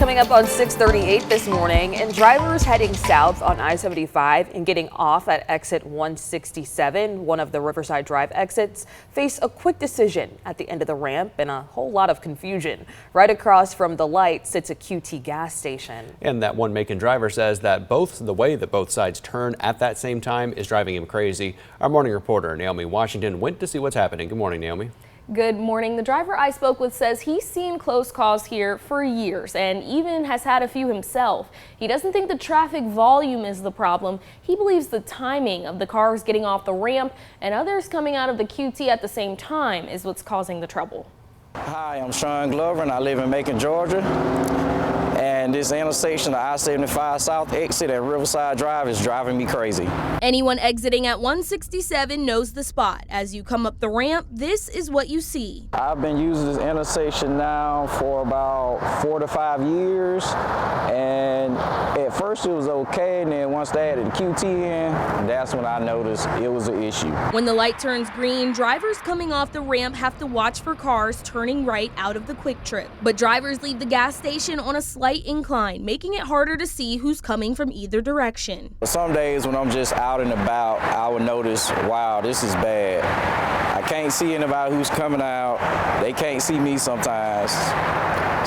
Coming up on 6:38 this morning, and drivers heading south on I-75 and getting off at exit 167, one of the Riverside Drive exits, face a quick decision at the end of the ramp and a whole lot of confusion. Right across from the light sits a QT gas station. And that one Macon driver says that the way that both sides turn at that same time is driving him crazy. Our morning reporter Naomi Washington went to see what's happening. Good morning, Naomi. Good morning. The driver I spoke with says he's seen close calls here for years and even has had a few himself. He doesn't think the traffic volume is the problem. He believes the timing of the cars getting off the ramp and others coming out of the QT at the same time is what's causing the trouble. Hi, I'm Sean Glover and I live in Macon, Georgia. And this intersection, the I-75 South exit at Riverside Drive, is driving me crazy. Anyone exiting at 167 knows the spot. As you come up the ramp, this is what you see. I've been using this intersection now for about 4 to 5 years. And at first it was okay, and then once they added the QT in, that's when I noticed it was an issue. When the light turns green, drivers coming off the ramp have to watch for cars turning right out of the QuikTrip. But drivers leave the gas station on a slight incline, making it harder to see who's coming from either direction. Some days when I'm just out and about, I would notice, wow, this is bad. I can't see anybody who's coming out. They can't see me sometimes.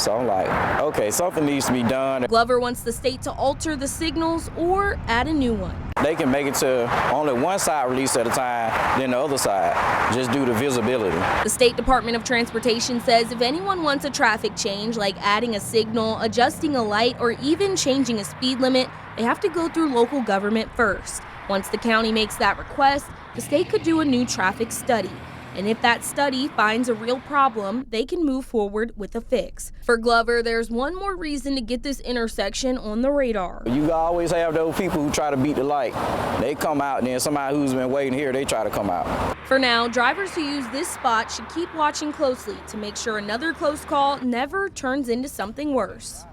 So I'm like, okay, something needs to be done. Glover wants the state to alter the signals or add a new one. They can make it to only one side release at a time, then the other side, just due to visibility. The State Department of Transportation says if anyone wants a traffic change, like adding a signal, adjusting a light, or even changing a speed limit, they have to go through local government first. Once the county makes that request, the state could do a new traffic study. And if that study finds a real problem, they can move forward with a fix. For Glover, there's one more reason to get this intersection on the radar. You always have those people who try to beat the light. They come out, and then somebody who's been waiting here, they try to come out. For now, drivers who use this spot should keep watching closely to make sure another close call never turns into something worse.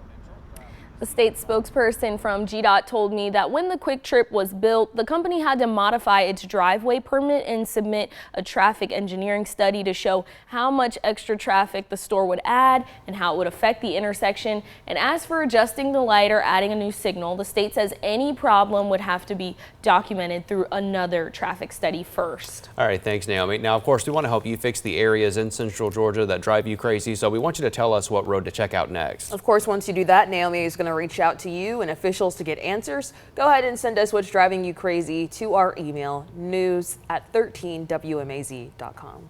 The state spokesperson from GDOT told me that when the QuikTrip was built, the company had to modify its driveway permit and submit a traffic engineering study to show how much extra traffic the store would add and how it would affect the intersection. And as for adjusting the light or adding a new signal, the state says any problem would have to be documented through another traffic study first. All right, thanks, Naomi. Now, of course, we want to help you fix the areas in central Georgia that drive you crazy, so we want you to tell us what road to check out next. Of course, once you do that, Naomi is going to reach out to you and officials to get answers. Go ahead and send us what's driving you crazy to our email, news@13wmaz.com.